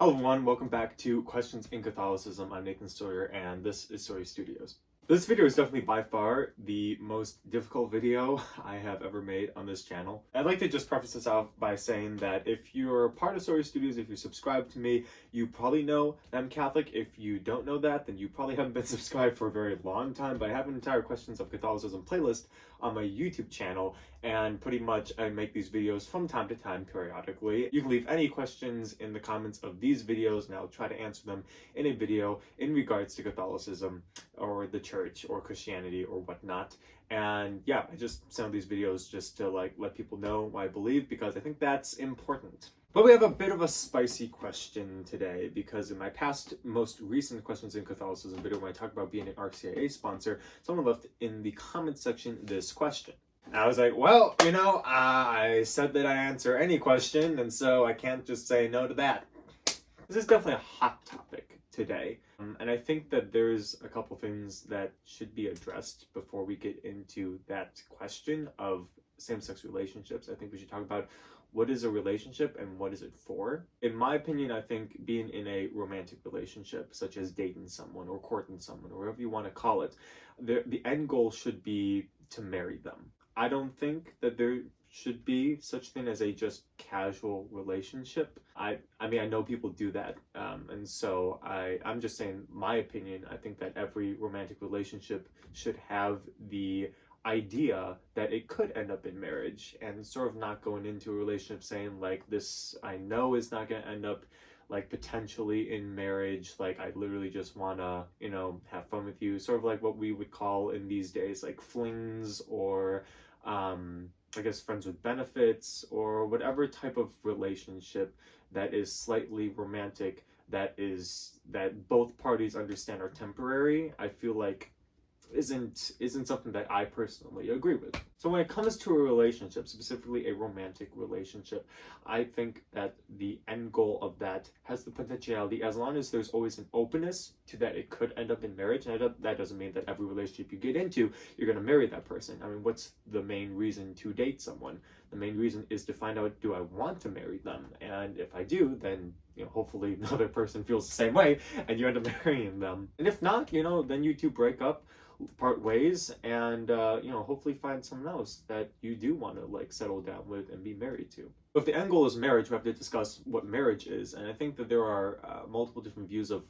Hello everyone, welcome back to Questions in Catholicism. I'm Nathan Sawyer and this is Sawyer Studios. This video is definitely by far the most difficult video I have ever made on this channel. I'd like to just preface this out by saying that if you're part of Sawyer Studios, if you subscribe to me, you probably know that I'm Catholic. If you don't know that, then you probably haven't been subscribed for a very long time, but I have an entire Questions of Catholicism playlist on my YouTube channel, and pretty much I make these videos from time to time periodically. You can leave any questions in the comments of these videos and I'll try to answer them in a video in regards to Catholicism or the church or Christianity or whatnot. And yeah, I just send these videos just to let people know what I believe, because I think that's important. But we have a bit of a spicy question today, because in my past, most recent Questions in Catholicism video, when I talked about being an RCIA sponsor, someone left in the comment section this question. And I was like, well, I said that I answer any question, and so I can't just say no to that. This is definitely a hot topic today, and I think that there's a couple things that should be addressed before we get into that question of same-sex relationships. I think we should talk about what is a relationship and what is it for. In my opinion, I think being in a romantic relationship, such as dating someone or courting someone or whatever you want to call it, the end goal should be to marry them. I don't think that there should be such thing as a just casual relationship. I mean, I know people do that, and so I'm just saying my opinion. I think that every romantic relationship should have the idea that it could end up in marriage, and sort of not going into a relationship saying like, this I know is not going to end up like potentially in marriage, like I literally just want to have fun with you, sort of like what we would call in these days like flings, or I guess friends with benefits, or whatever type of relationship that is slightly romantic, that both parties understand are temporary. I feel like isn't something that I personally agree with. So when it comes to a relationship, specifically a romantic relationship, I think that the end goal of that has the potentiality, as long as there's always an openness to that it could end up in marriage. And that doesn't mean that every relationship you get into, you're going to marry that person. I mean, what's the main reason to date someone? The main reason is to find out, do I want to marry them? And if I do, then hopefully the other person feels the same way and you end up marrying them. And if not, then you two break up, part ways, and hopefully find someone else that you do want to settle down with and be married to. But if the end goal is marriage, we have to discuss what marriage is. And I think that there are multiple different views of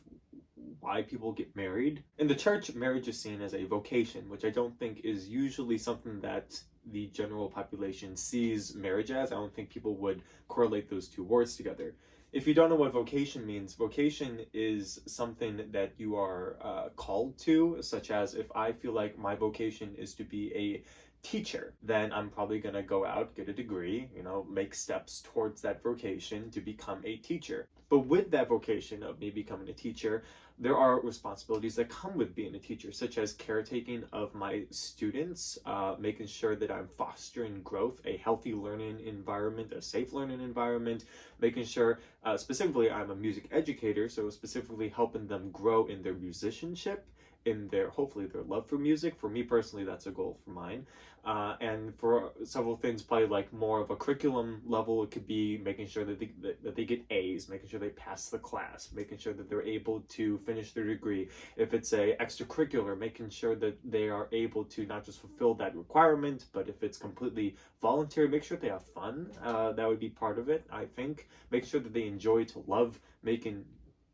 why people get married. In the church, marriage is seen as a vocation, which I don't think is usually something that the general population sees marriage as. I don't think people would correlate those two words together. If you don't know what vocation means, vocation is something that you are called to, such as if I feel like my vocation is to be a teacher, then I'm probably going to go out, get a degree, make steps towards that vocation to become a teacher. But with that vocation of me becoming a teacher, there are responsibilities that come with being a teacher, such as caretaking of my students, making sure that I'm fostering growth, a healthy learning environment, a safe learning environment, making sure, specifically I'm a music educator, so specifically helping them grow in their musicianship, in hopefully their love for music. For me personally, that's a goal for mine. And for several things, probably like more of a curriculum level, it could be making sure that they get A's, making sure they pass the class, making sure that they're able to finish their degree. If it's a extracurricular, making sure that they are able to not just fulfill that requirement, but if it's completely voluntary, make sure they have fun. That would be part of it, I think. Make sure that they enjoy to love making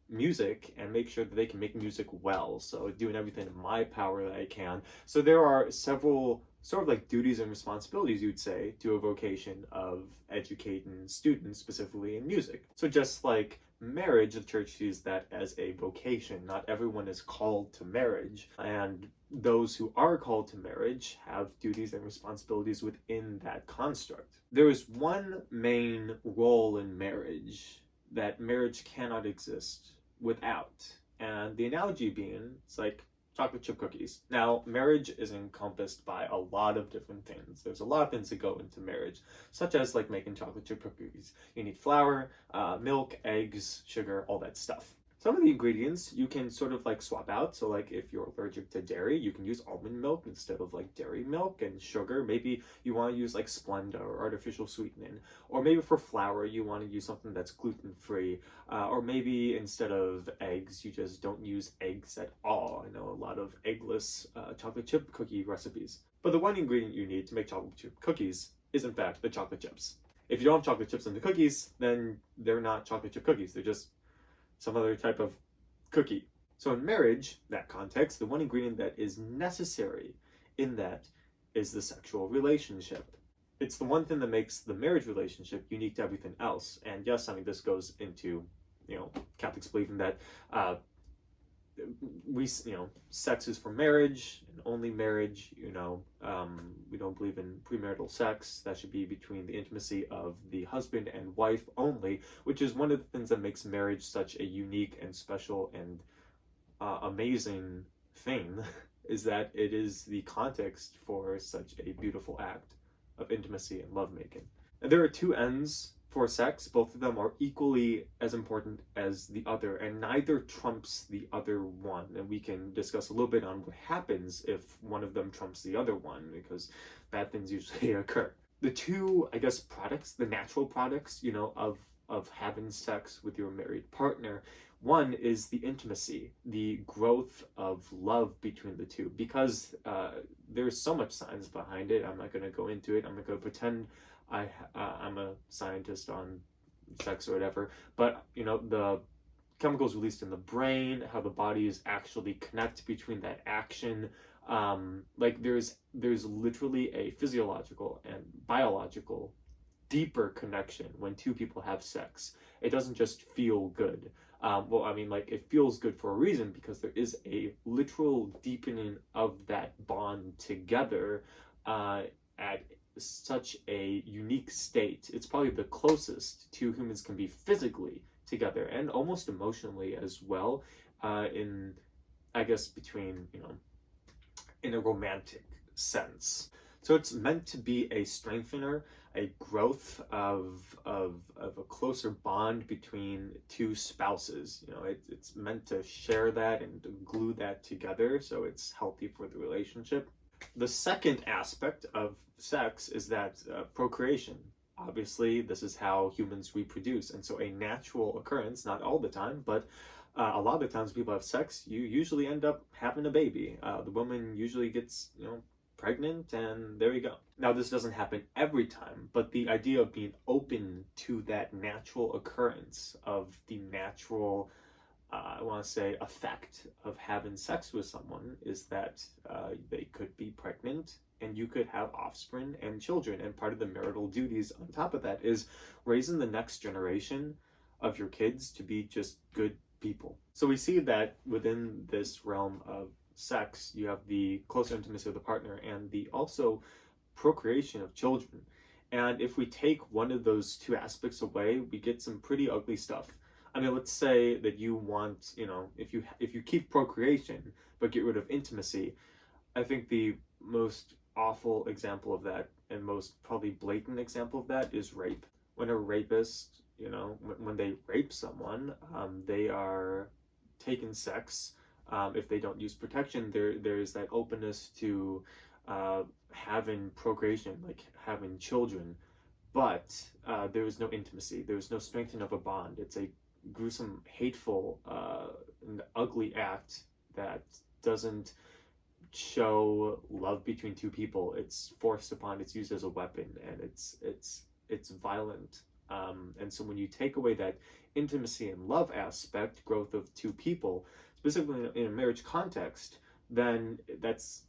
music, and make sure that they can make music well. So doing everything in my power that I can. So there are several sort of like duties and responsibilities, you'd say, to a vocation of educating students, specifically in music. So just like marriage, the church sees that as a vocation. Not everyone is called to marriage, and those who are called to marriage have duties and responsibilities within that construct. There is one main role in marriage that marriage cannot exist without, and the analogy being, it's like chocolate chip cookies. Now, marriage is encompassed by a lot of different things. There's a lot of things that go into marriage, such as like making chocolate chip cookies. You need flour, milk, eggs, sugar, all that stuff. Some of the ingredients you can sort of like swap out. So like if you're allergic to dairy, you can use almond milk instead of like dairy milk and sugar. Maybe you want to use like Splenda or artificial sweetening. Or maybe for flour, you want to use something that's gluten-free. Or maybe instead of eggs, you just don't use eggs at all. I know a lot of eggless chocolate chip cookie recipes. But the one ingredient you need to make chocolate chip cookies is in fact the chocolate chips. If you don't have chocolate chips in the cookies, then they're not chocolate chip cookies. They're just some other type of cookie. So in marriage, that context, the one ingredient that is necessary in that is the sexual relationship. It's the one thing that makes the marriage relationship unique to everything else. And yes, I mean, this goes into, Catholics believing that sex is for marriage and only marriage. We don't believe in premarital sex. That should be between the intimacy of the husband and wife only, which is one of the things that makes marriage such a unique and special and amazing thing, is that it is the context for such a beautiful act of intimacy and lovemaking. And there are two ends for sex. Both of them are equally as important as the other, and neither trumps the other one. And we can discuss a little bit on what happens if one of them trumps the other one, because bad things usually occur. The two, I guess, products, the natural products, of having sex with your married partner, one is the intimacy, the growth of love between the two, because there's so much science behind it. I'm not going to go into it. I'm not going to pretend I'm a scientist on sex or whatever, but the chemicals released in the brain, how the bodies actually connect between that action, like there's literally a physiological and biological deeper connection when two people have sex. It doesn't just feel good. It feels good for a reason, because there is a literal deepening of that bond together at such a unique state. It's probably the closest two humans can be physically together, and almost emotionally as well, in a romantic sense. So it's meant to be a strengthener, a growth of a closer bond between two spouses. It's meant to share that and glue that together, so it's healthy for the relationship. The second aspect of sex is that procreation. Obviously, this is how humans reproduce, and so a natural occurrence, not all the time, but a lot of the times people have sex, you usually end up having a baby. The woman usually gets, pregnant, and there you go. Now, this doesn't happen every time, but the idea of being open to that natural occurrence of the natural effect of having sex with someone is that they could be pregnant and you could have offspring and children. And part of the marital duties on top of that is raising the next generation of your kids to be just good people. So we see that within this realm of sex, you have the closer intimacy of the partner and the also procreation of children. And if we take one of those two aspects away, we get some pretty ugly stuff. I mean, let's say that you want, if you keep procreation but get rid of intimacy, I think the most awful example of that, and most probably blatant example of that, is rape. When a rapist, when they rape someone, they are taking sex. If they don't use protection, there's that openness to having procreation, like having children, but there is no intimacy. There is no strengthening of a bond. It's a gruesome, hateful, and ugly act that doesn't show love between two people. It's forced upon. It's used as a weapon, and it's violent. And so when you take away that intimacy and love aspect, growth of two people, specifically in a marriage context, then it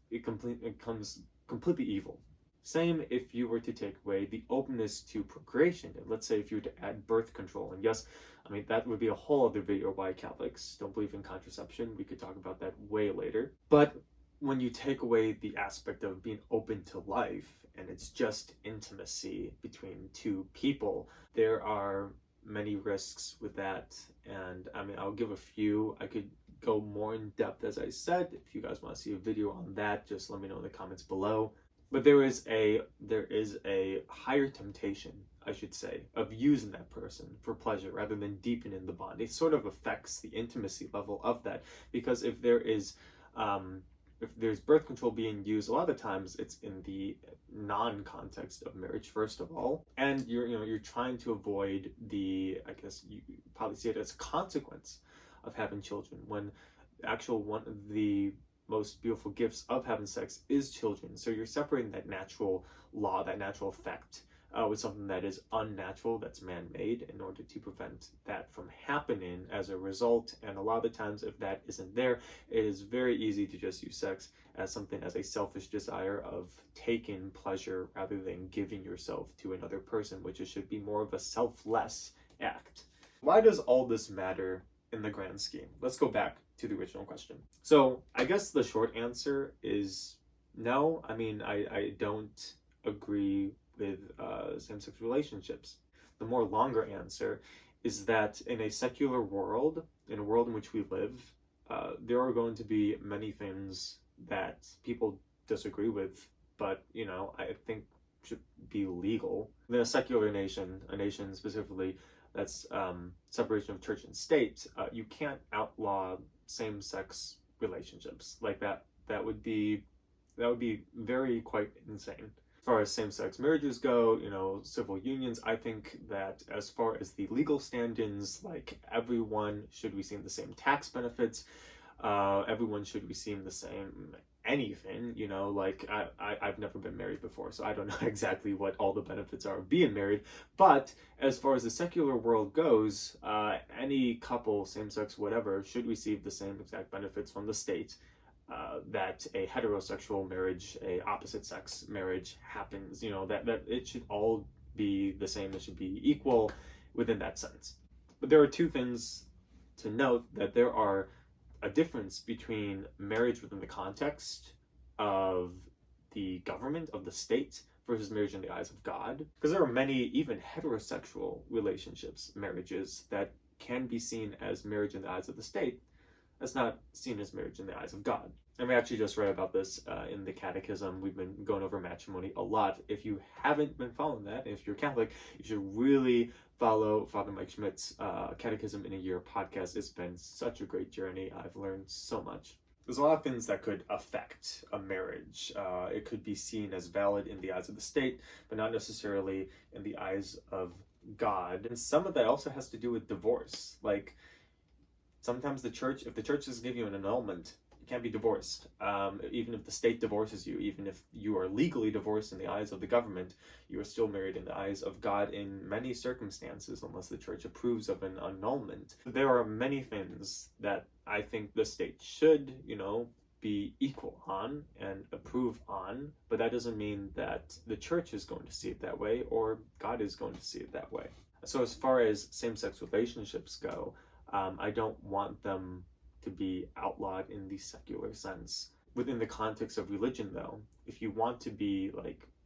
becomes completely evil. Same if you were to take away the openness to procreation. And let's say if you were to add birth control. And yes, I mean, that would be a whole other video why Catholics don't believe in contraception. We could talk about that way later. But when you take away the aspect of being open to life, and it's just intimacy between two people, there are many risks with that. And I mean, I'll give a few. I could go more in depth, as I said. If you guys want to see a video on that, just let me know in the comments below. But there is a higher temptation, I should say, of using that person for pleasure rather than deepening the bond. It sort of affects the intimacy level of that, because if there's birth control being used, a lot of the times it's in the non-context of marriage, first of all, and you're trying to avoid the, I guess you probably see it as a consequence of having children, when one of the most beautiful gifts of having sex is children. So you're separating that natural law, that natural effect, with something that is unnatural, that's man-made, in order to prevent that from happening as a result. And a lot of the times, if that isn't there, it is very easy to just use sex as something, as a selfish desire of taking pleasure rather than giving yourself to another person, which should be more of a selfless act. Why does all this matter in the grand scheme? Let's go back to the original question. So I guess the short answer is no. I mean, I don't agree with same-sex relationships. The more longer answer is that in a secular world, in a world in which we live, there are going to be many things that people disagree with, but I think should be legal. In a secular nation, a nation specifically that's separation of church and state, you can't outlaw same-sex relationships like that. That would be very quite insane. As far as same-sex marriages go, civil unions, I think that as far as the legal stand-ins, like everyone should receive the same tax benefits, everyone should receive the same anything, like I've never been married before, so I don't know exactly what all the benefits are of being married. But as far as the secular world goes, any couple, same-sex, whatever, should receive the same exact benefits from the state that a heterosexual marriage, a opposite-sex marriage happens. That it should all be the same. It should be equal within that sense. But there are two things to note: that there are a difference between marriage within the context of the government, of the state, versus marriage in the eyes of God. Because there are many, even heterosexual relationships, marriages, that can be seen as marriage in the eyes of the state, that's not seen as marriage in the eyes of God. And we actually just read about this in the Catechism. We've been going over matrimony a lot. If you haven't been following that, if you're Catholic, you should really follow Father Mike Schmidt's Catechism in a Year podcast. It's been such a great journey. I've learned so much. There's a lot of things that could affect a marriage. It could be seen as valid in the eyes of the state, but not necessarily in the eyes of God. And some of that also has to do with divorce. Like, sometimes if the church doesn't give you an annulment, you can't be divorced. Even if the state divorces you, even if you are legally divorced in the eyes of the government, you are still married in the eyes of God in many circumstances, unless the church approves of an annulment. There are many things that I think the state should, be equal on and approve on, but that doesn't mean that the church is going to see it that way, or God is going to see it that way. So as far as same-sex relationships go, I don't want them to be outlawed in the secular sense. Within the context of religion, though, if you want to be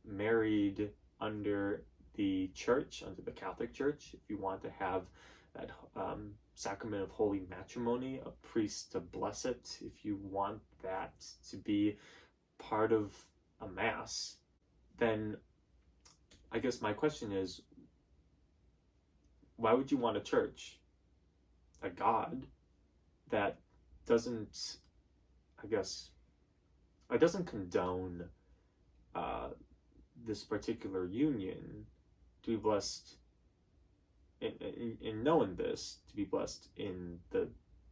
married under the church, under the Catholic Church, if you want to have that sacrament of holy matrimony, a priest to bless it, if you want that to be part of a mass, then I guess my question is, why would you want a church, a God, that doesn't, it doesn't condone this particular union to be blessed in knowing this, to be blessed in the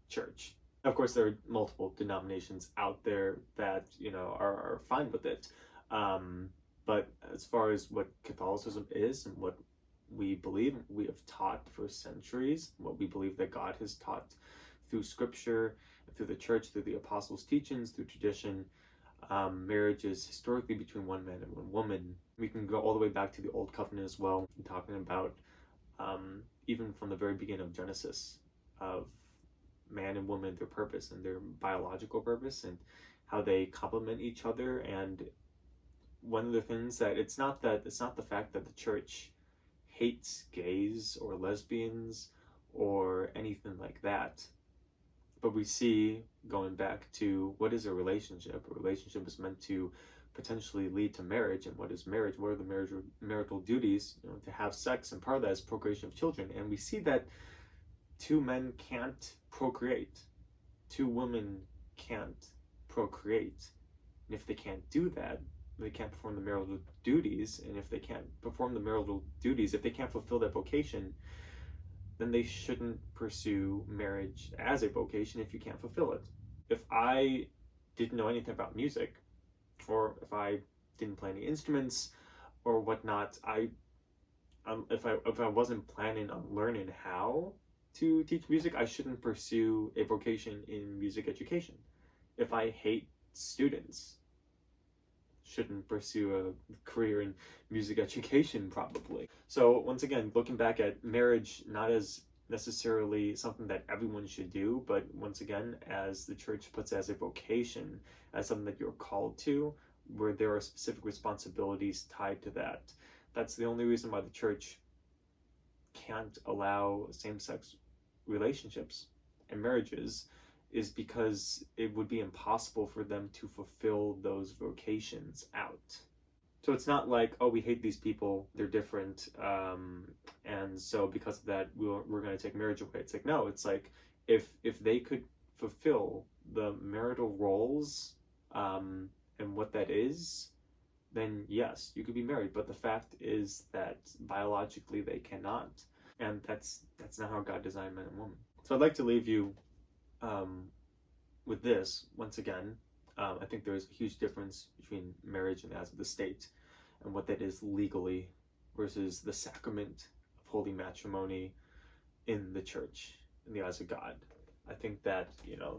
church? Of course, there are multiple denominations out there that are fine with it, but as far as what Catholicism is and what we believe, we have taught for centuries, what we believe that God has taught through Scripture, through the church, through the apostles' teachings, through tradition, marriage is historically between one man and one woman. We can go all the way back to the Old Covenant as well, talking about even from the very beginning of Genesis, of man and woman, their purpose and their biological purpose, and how they complement each other. And one of the things that it's not the fact that the church hates gays or lesbians or anything like that, but we see, going back to what is a relationship is meant to potentially lead to marriage. And what is marriage? What are the marital duties? To have sex, and part of that is procreation of children. And we see that two men can't procreate, two women can't procreate. And if they can't do that, they can't perform the marital duties. And if they can't perform the marital duties, if they can't fulfill that vocation, then they shouldn't pursue marriage as a vocation if you can't fulfill it. If I didn't know anything about music, or if I didn't play any instruments or whatnot, if I wasn't planning on learning how to teach music, I shouldn't pursue a vocation in music education. If I hate students, shouldn't pursue a career in music education, probably. So once again, looking back at marriage, not as necessarily something that everyone should do, but once again, as the church puts it, as a vocation, as something that you're called to, where there are specific responsibilities tied to that. That's the only reason why the church can't allow same-sex relationships and marriages, is because it would be impossible for them to fulfill those vocations out. So it's not like, oh, we hate these people, they're different, and so because of that, we're going to take marriage away. It's like, no, it's like, if they could fulfill the marital roles, and what that is, then yes, you could be married. But the fact is that biologically they cannot, and that's not how God designed man and woman. So I'd like to leave you with this, once again. I think there is a huge difference between marriage in the eyes of the state and what that is legally versus the sacrament of holy matrimony in the church, in the eyes of God. I think that,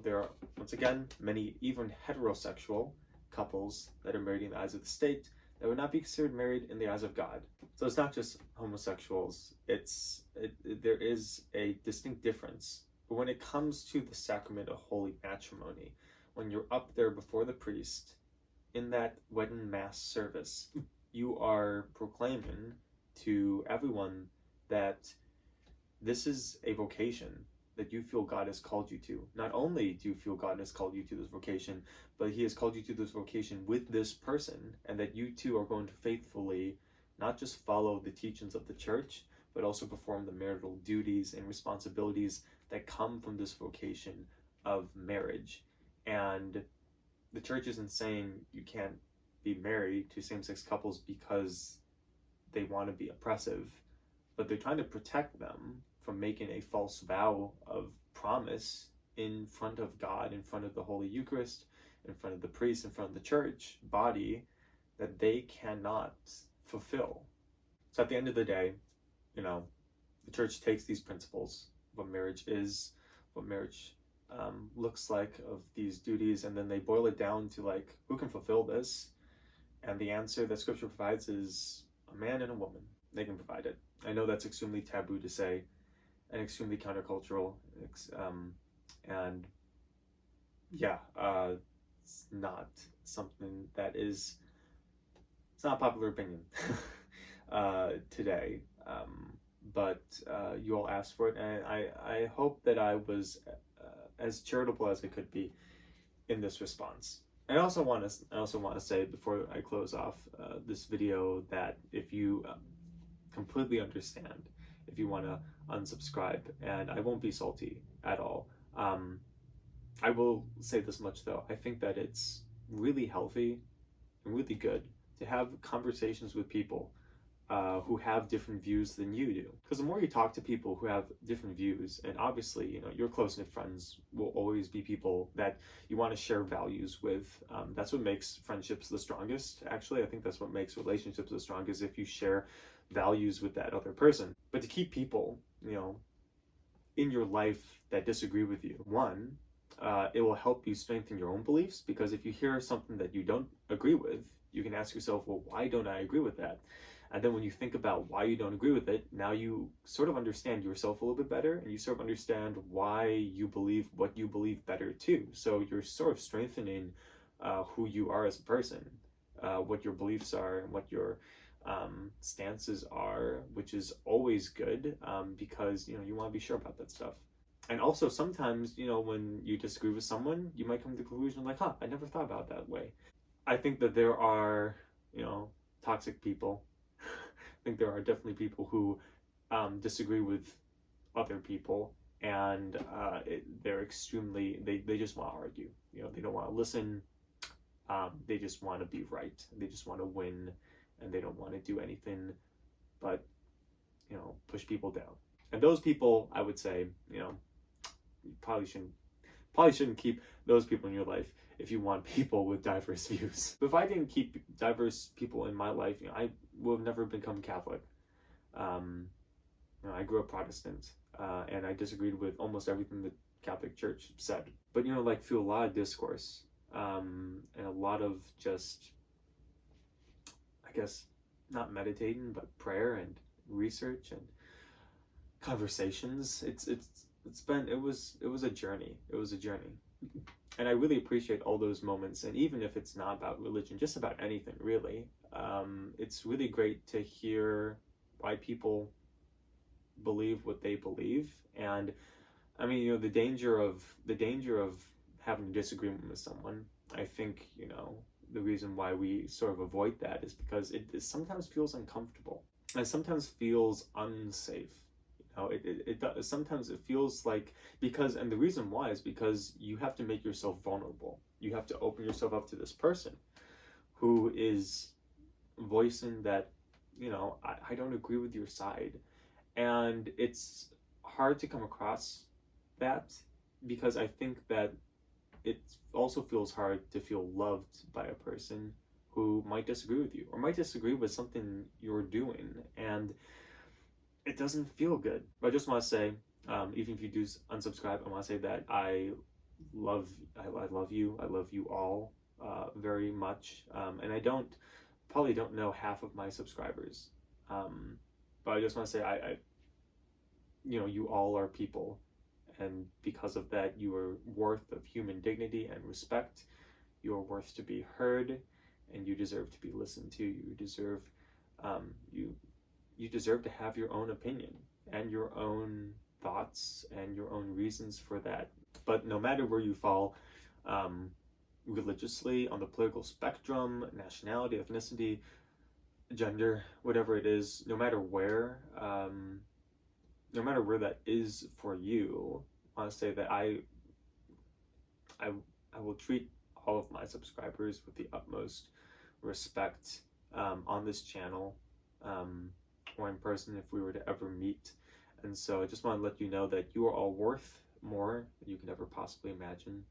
there are, once again, many even heterosexual couples that are married in the eyes of the state that would not be considered married in the eyes of God. So it's not just homosexuals, there is a distinct difference. But when it comes to the sacrament of holy matrimony, when you're up there before the priest in that wedding mass service, you are proclaiming to everyone that this is a vocation that you feel God has called you to. Not only do you feel God has called you to this vocation, but he has called you to this vocation with this person, and that you two are going to faithfully not just follow the teachings of the church, but also perform the marital duties and responsibilities that come from this vocation of marriage. And the church isn't saying you can't be married to same-sex couples because they want to be oppressive, but they're trying to protect them from making a false vow of promise in front of God, in front of the Holy Eucharist, in front of the priest, in front of the church body, that they cannot fulfill. So at the end of the day, the church takes these principles, what marriage is, what marriage looks like, of these duties, and then they boil it down to, like, who can fulfill this? And the answer that Scripture provides is a man and a woman. They can provide it. I know that's extremely taboo to say, and extremely countercultural, and yeah, it's not something that is, it's not a popular opinion today, but you all asked for it, and I hope that I was as charitable as I could be in this response. I also want to say, before I close off this video, that if you completely understand, if you want to unsubscribe, and I won't be salty at all. I will say this much though, I think that it's really healthy and really good to have conversations with people who have different views than you do. Because the more you talk to people who have different views, and obviously, your close-knit friends will always be people that you want to share values with. That's what makes friendships the strongest. Actually, I think that's what makes relationships the strongest, if you share values with that other person. But to keep people, in your life that disagree with you, one, it will help you strengthen your own beliefs, because if you hear something that you don't agree with, you can ask yourself, well, why don't I agree with that? And then when you think about why you don't agree with it, now you sort of understand yourself a little bit better, and you sort of understand why you believe what you believe better too. So you're sort of strengthening who you are as a person, what your beliefs are, and what your stances are, which is always good, because you want to be sure about that stuff. And also sometimes, when you disagree with someone, you might come to the conclusion like, I never thought about it that way. I think that there are, toxic people. I think there are definitely people who disagree with other people, and they're extremely, they just want to argue. They don't want to listen. They just want to be right. They just want to win, and they don't want to do anything but, push people down. And those people, I would say, you probably shouldn't keep those people in your life if you want people with diverse views. But if I didn't keep diverse people in my life, I would have never become Catholic. I grew up Protestant, and I disagreed with almost everything the Catholic Church said. But through a lot of discourse, and a lot of just, I guess, not meditating, but prayer and research and conversations. It was a journey. It was a journey. And I really appreciate all those moments. And even if it's not about religion, just about anything really, it's really great to hear why people believe what they believe. And I mean, the danger of having a disagreement with someone, I think, the reason why we sort of avoid that is because it sometimes feels uncomfortable, and it sometimes feels unsafe. Sometimes it feels like, and the reason why is because you have to make yourself vulnerable. You have to open yourself up to this person who is voicing that, I don't agree with your side. And it's hard to come across that, because I think that it also feels hard to feel loved by a person who might disagree with you, or might disagree with something you're doing, and it doesn't feel good. But I just want to say, even if you do unsubscribe, I want to say that I love you. I love you all very much, and I probably don't know half of my subscribers, but I just want to say you all are people. And because of that, you are worth of human dignity and respect. You are worth to be heard, and you deserve to be listened to. You deserve, you deserve to have your own opinion and your own thoughts and your own reasons for that. But no matter where you fall, religiously, on the political spectrum, nationality, ethnicity, gender, whatever it is, no matter where that is for you, I want to say that I will treat all of my subscribers with the utmost respect on this channel, or in person if we were to ever meet. And so I just want to let you know that you are all worth more than you can ever possibly imagine.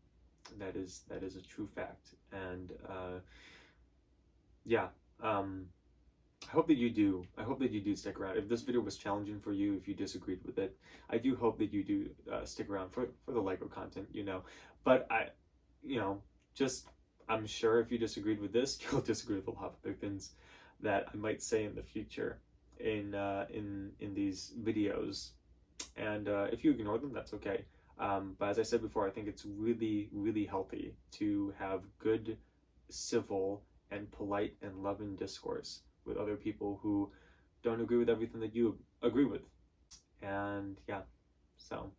That is a true fact. And I hope that you do. I hope that you do stick around. If this video was challenging for you, if you disagreed with it, I do hope that you do stick around for the LEGO content, But I'm sure if you disagreed with this, you'll disagree with a lot of other things that I might say in the future in these videos. And if you ignore them, that's okay. But as I said before, I think it's really, really healthy to have good, civil, and polite and loving discourse with other people who don't agree with everything that you agree with. And yeah, so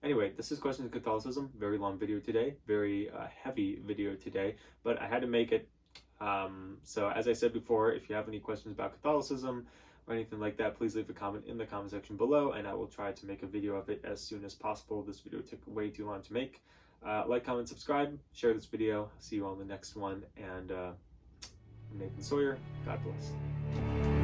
anyway, this is Questions of Catholicism. Very long video today, very heavy video today, but I had to make it. So as I said before, if you have any questions about Catholicism or anything like that, please leave a comment in the comment section below, and I will try to make a video of it as soon as possible. This video took way too long to make. Like, comment, subscribe, share this video. See you on the next one, and Nathan Sawyer, God bless.